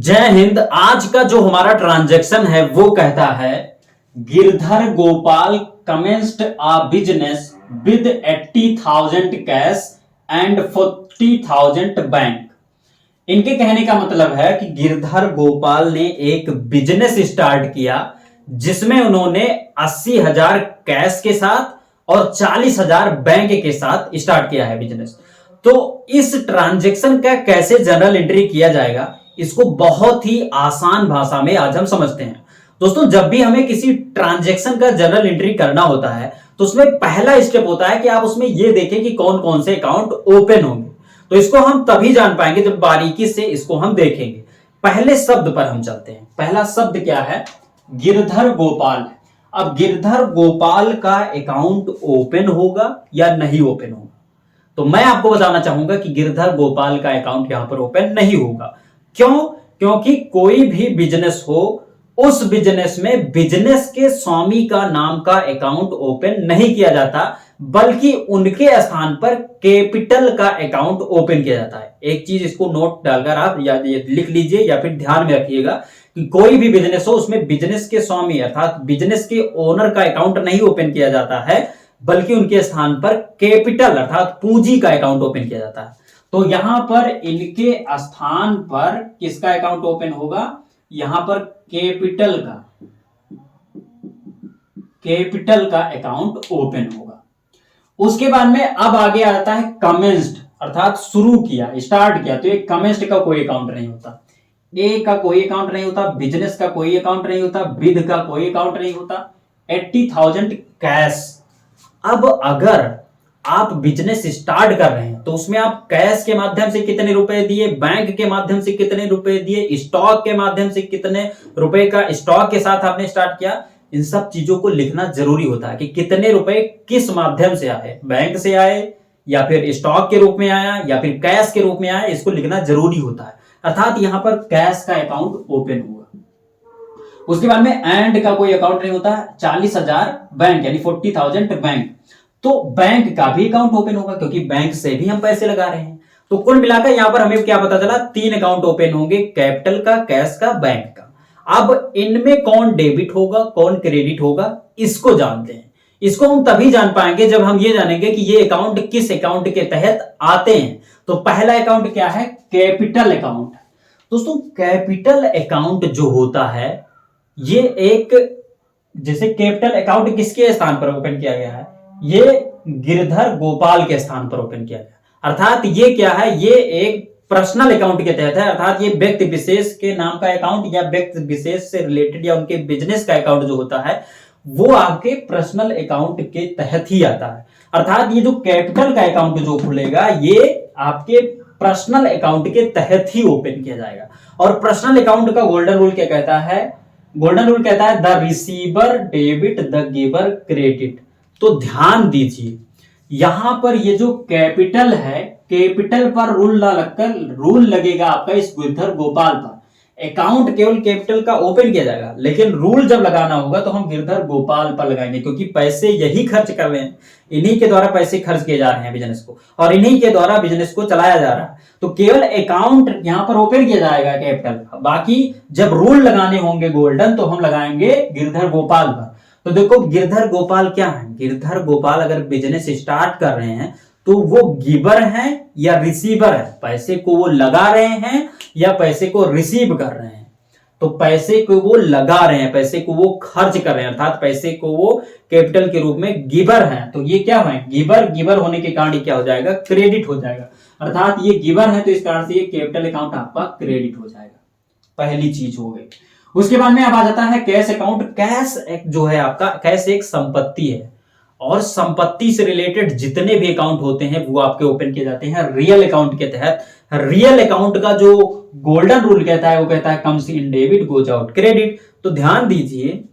जय हिंद। आज का जो हमारा ट्रांजैक्शन है वो कहता है Girdhar Gopal commenced a business with 80,000 cash and 40,000 bank. इनके कहने का मतलब है कि गिरधर गोपाल ने एक बिजनेस स्टार्ट किया जिसमें उन्होंने 80,000 कैश के साथ और 40,000 बैंक के साथ स्टार्ट किया है बिजनेस। तो इस ट्रांजैक्शन का कैसे जर्नल एंट्री किया जाएगा, इसको बहुत ही आसान भाषा में आज हम समझते हैं। दोस्तों, जब भी हमें किसी ट्रांजैक्शन का जर्नल एंट्री करना होता है तो उसमें पहला स्टेप होता है कि आप उसमें यह देखें कि कौन कौन से अकाउंट ओपन होंगे। तो इसको हम तभी जान पाएंगे जब बारीकी से इसको हम देखेंगे। पहले शब्द पर हम चलते हैं। पहला शब्द क्या है? गिरधर गोपाल। अब गिरधर गोपाल का अकाउंट ओपन होगा या नहीं ओपन होगा? तो मैं आपको बताना चाहूंगा कि गिरधर गोपाल का अकाउंट यहां पर ओपन नहीं होगा। क्यों? क्योंकि कोई भी बिजनेस हो, उस बिजनेस में बिजनेस के स्वामी का नाम का अकाउंट ओपन नहीं किया जाता, बल्कि उनके स्थान पर कैपिटल का अकाउंट ओपन किया जाता है। एक चीज इसको नोट डालकर आप या लिख लीजिए या फिर ध्यान में रखिएगा कि कोई भी बिजनेस हो उसमें बिजनेस के स्वामी अर्थात बिजनेस के ओनर का अकाउंट नहीं ओपन किया जाता है, बल्कि उनके स्थान पर कैपिटल अर्थात पूंजी का अकाउंट ओपन किया जाता है। तो यहां पर इनके स्थान पर किसका अकाउंट ओपन होगा? यहां पर कैपिटल का अकाउंट ओपन होगा। उसके बाद में अब आगे आता है कमेंस्ड अर्थात शुरू किया, स्टार्ट किया। तो ये कमेंस्ड का कोई अकाउंट नहीं होता, ए का कोई अकाउंट नहीं होता, बिजनेस का कोई अकाउंट नहीं होता, विद का कोई अकाउंट नहीं होता। 80,000 कैश। अब अगर आप बिजनेस स्टार्ट कर रहे हैं तो उसमें आप कैश के माध्यम से कितने रुपए दिए, बैंक के माध्यम से कितने रुपए दिए, स्टॉक के माध्यम से कितने रुपए का स्टॉक के साथ आपने स्टार्ट किया, इन सब चीजों को लिखना जरूरी होता है कि कितने रुपए किस माध्यम से आए, बैंक से आए या फिर स्टॉक के रूप में आया या फिर कैश के रूप में आया, इसको लिखना जरूरी होता है। अर्थात यहां पर कैश का अकाउंट ओपन हुआ। उसके बाद में एंड का कोई अकाउंट नहीं होता। 40,000 बैंक यानी 40,000 बैंक। तो बैंक का भी अकाउंट ओपन होगा क्योंकि बैंक से भी हम पैसे लगा रहे हैं। तो कुल मिलाकर यहां पर हमें क्या पता चला? 3 अकाउंट ओपन होंगे, कैपिटल का, कैश का, बैंक का। अब इनमें कौन डेबिट होगा कौन क्रेडिट होगा, इसको जानते हैं। इसको हम तभी जान पाएंगे जब हम ये जानेंगे कि ये अकाउंट किस अकाउंट के तहत आते हैं। तो पहला अकाउंट क्या है? Capital account. दोस्तों, कैपिटल अकाउंट जो होता है ये एक, जैसे कैपिटल अकाउंट किसके स्थान पर ओपन किया गया है? ये गिरधर गोपाल के स्थान पर ओपन किया गया। अर्थात ये क्या है? ये एक पर्सनल अकाउंट के तहत है। अर्थात ये व्यक्ति विशेष के नाम का अकाउंट या व्यक्ति विशेष से रिलेटेड या उनके बिजनेस का अकाउंट जो होता है वो आपके पर्सनल अकाउंट के तहत ही आता है। अर्थात ये जो कैपिटल का अकाउंट जो खुलेगा ये आपके पर्सनल अकाउंट के तहत ही ओपन किया जाएगा। और पर्सनल अकाउंट का गोल्डन रूल क्या कहता है? गोल्डन रूल कहता है the receiver debit the giver credit. तो ध्यान दीजिए, यहां पर ये जो कैपिटल है, कैपिटल पर रूल ना लगकर रूल लगेगा आपका इस गिरधर गोपाल पर। अकाउंट केवल कैपिटल का ओपन किया जाएगा, लेकिन रूल जब लगाना होगा तो हम गिरधर गोपाल पर लगाएंगे क्योंकि पैसे यही खर्च कर रहे हैं, इन्हीं के द्वारा पैसे खर्च किए जा रहे हैं बिजनेस को, और इन्हीं के द्वारा बिजनेस को चलाया जा रहा है। तो केवल अकाउंट यहां पर ओपन किया जाएगा कैपिटल का। बाकी जब रूल लगाने होंगे गोल्डन तो हम लगाएंगे गिरधर गोपाल पर। तो देखो, गिरधर गोपाल क्या है? गिरधर गोपाल अगर बिजनेस स्टार्ट कर रहे हैं तो वो गिवर है या रिसीवर है? पैसे को वो लगा रहे हैं या पैसे को रिसीव कर रहे हैं? तो पैसे को वो लगा रहे हैं, पैसे को वो खर्च कर रहे हैं, अर्थात पैसे को वो कैपिटल के रूप में गिवर है। तो ये क्या है? गिवर। गिवर होने के कारण क्या हो जाएगा? क्रेडिट हो जाएगा। अर्थात ये गिवर है तो इस कारण से ये कैपिटल अकाउंट आपका क्रेडिट हो जाएगा। पहली चीज हो गई। उसके बाद में अब आ जाता है कैश अकाउंट। कैश एक जो है आपका, कैश एक संपत्ति है और संपत्ति से रिलेटेड जितने भी अकाउंट होते हैं वो आपके ओपन किए जाते हैं रियल अकाउंट के तहत। रियल अकाउंट का जो गोल्डन रूल कहता है वो कहता है comes in debit goes out credit. तो ध्यान दीजिए,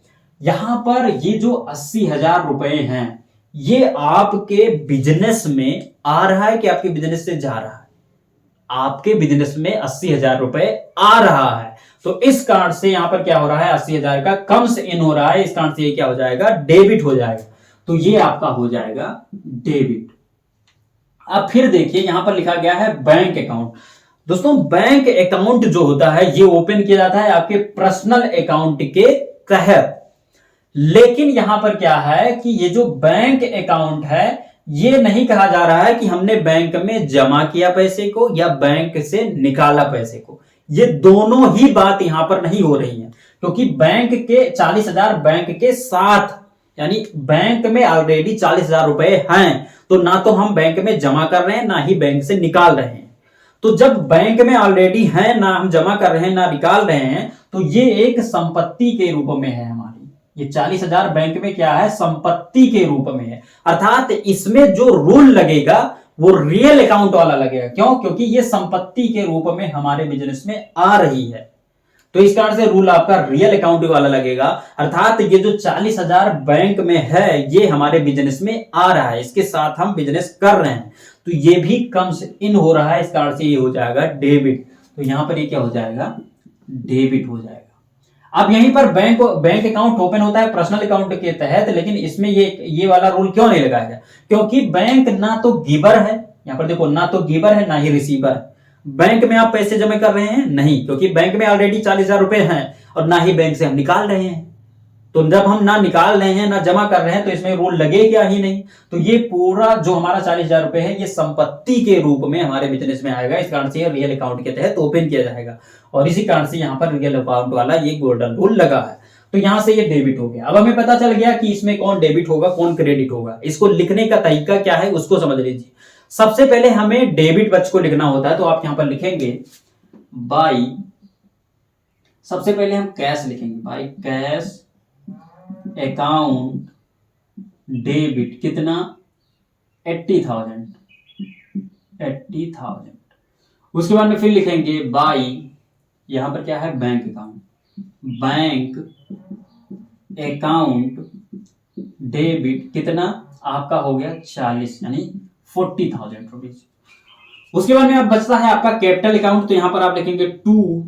यहां पर ये जो 80,000 रुपए हैं ये आपके बिजनेस में आ रहा है कि आपके बिजनेस से जा रहा है? आपके बिजनेस में 80,000 रुपए आ रहा है। तो इस कारण से यहां पर क्या हो रहा है? 80,000 का कम्स इन हो रहा है, इस कारण से ये क्या हो जाएगा? डेबिट हो जाएगा। तो ये आपका हो जाएगा डेबिट। अब फिर देखिए यहां पर लिखा गया है बैंक अकाउंट। दोस्तों बैंक अकाउंट जो होता है ये ओपन किया जाता है आपके पर्सनल अकाउंट के तहत। लेकिन यहां पर क्या है कि ये जो बैंक अकाउंट है ये नहीं कहा जा रहा है कि हमने बैंक में जमा किया पैसे को या बैंक से निकाला पैसे को। ये दोनों ही बात यहां पर नहीं हो रही है, क्योंकि बैंक के 40,000 बैंक के साथ, यानी बैंक में ऑलरेडी 40,000 रुपए हैं, तो ना तो हम बैंक में जमा कर रहे हैं ना ही बैंक से निकाल रहे हैं। तो जब बैंक में ऑलरेडी है, ना हम जमा कर रहे हैं ना निकाल रहे हैं, तो ये एक संपत्ति के रूप में है हमारी। ये 40,000 बैंक में क्या है, संपत्ति के रूप में है। अर्थात इसमें जो रूल लगेगा वो रियल अकाउंट वाला लगेगा। क्यों? क्योंकि ये संपत्ति के रूप में हमारे बिजनेस में आ रही है, तो इस कारण से रूल आपका रियल अकाउंट वाला लगेगा। अर्थात ये जो 40,000 बैंक में है ये हमारे बिजनेस में आ रहा है, इसके साथ हम बिजनेस कर रहे हैं, तो ये भी कम्स इन हो रहा है, इस कारण से ये हो जाएगा डेबिट। तो यहां पर ये क्या हो जाएगा, डेबिट हो जाएगा। अब यहीं पर बैंक अकाउंट ओपन होता है पर्सनल अकाउंट के तहत, लेकिन इसमें ये वाला रूल क्यों नहीं लगाया गया? क्योंकि बैंक ना तो गिवर है, यहां पर देखो ना तो गिवर है ना ही रिसीवर है। बैंक में आप पैसे जमा कर रहे हैं नहीं, क्योंकि बैंक में ऑलरेडी 40,000 रुपए हैं, और ना ही बैंक से हम निकाल रहे हैं। तो जब हम ना निकाल रहे हैं ना जमा कर रहे हैं तो इसमें रूल लगेगा ही नहीं। तो ये पूरा जो हमारा 40,000 रुपए है ये संपत्ति के रूप में हमारे बिजनेस में आएगा, इस कारण से ये रियल अकाउंट के तहत ओपन किया जाएगा, और इसी कारण से यहाँ पर रियल अकाउंट वाला ये गोल्डन रूल लगा है। तो यहां से ये डेबिट हो गया। अब हमें पता चल गया कि इसमें कौन डेबिट होगा कौन क्रेडिट होगा। इसको लिखने का तरीका क्या है उसको समझ लीजिए। सबसे पहले हमें डेबिट पक्ष को लिखना होता है, तो आप यहां पर लिखेंगे बाई, सबसे पहले हम कैश लिखेंगे, बाई कैश अकाउंट डेबिट, कितना, 80,000। उसके बाद में फिर लिखेंगे बाई, यहां पर क्या है, bank account, bank account debit, कितना आपका हो गया 40, यानी 40,000 रुपीज। उसके बाद में अब बचता है आपका कैपिटल अकाउंट, तो यहां पर आप लिखेंगे टू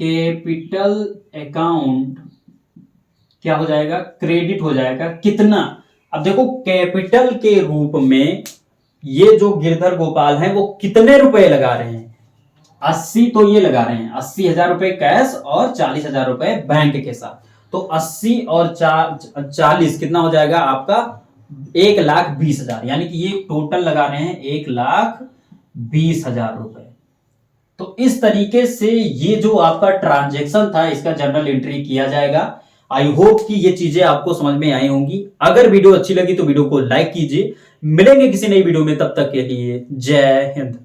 कैपिटल अकाउंट, क्या हो जाएगा, क्रेडिट हो जाएगा, कितना। अब देखो कैपिटल के रूप में ये जो गिरधर गोपाल हैं वो कितने रुपए लगा रहे हैं, 80 तो ये लगा रहे हैं, 80,000 रुपए कैश और 40,000 रुपए बैंक के साथ। तो 80 और 40 कितना हो जाएगा आपका, 1,20,000, यानी कि ये टोटल लगा रहे हैं 1,20,000 रुपए। तो इस तरीके से ये जो आपका ट्रांजैक्शन था इसका जर्नल एंट्री किया जाएगा। आई होप कि ये चीजें आपको समझ में आई होंगी। अगर वीडियो अच्छी लगी तो वीडियो को लाइक कीजिए। मिलेंगे किसी नई वीडियो में, तब तक के लिए जय हिंद।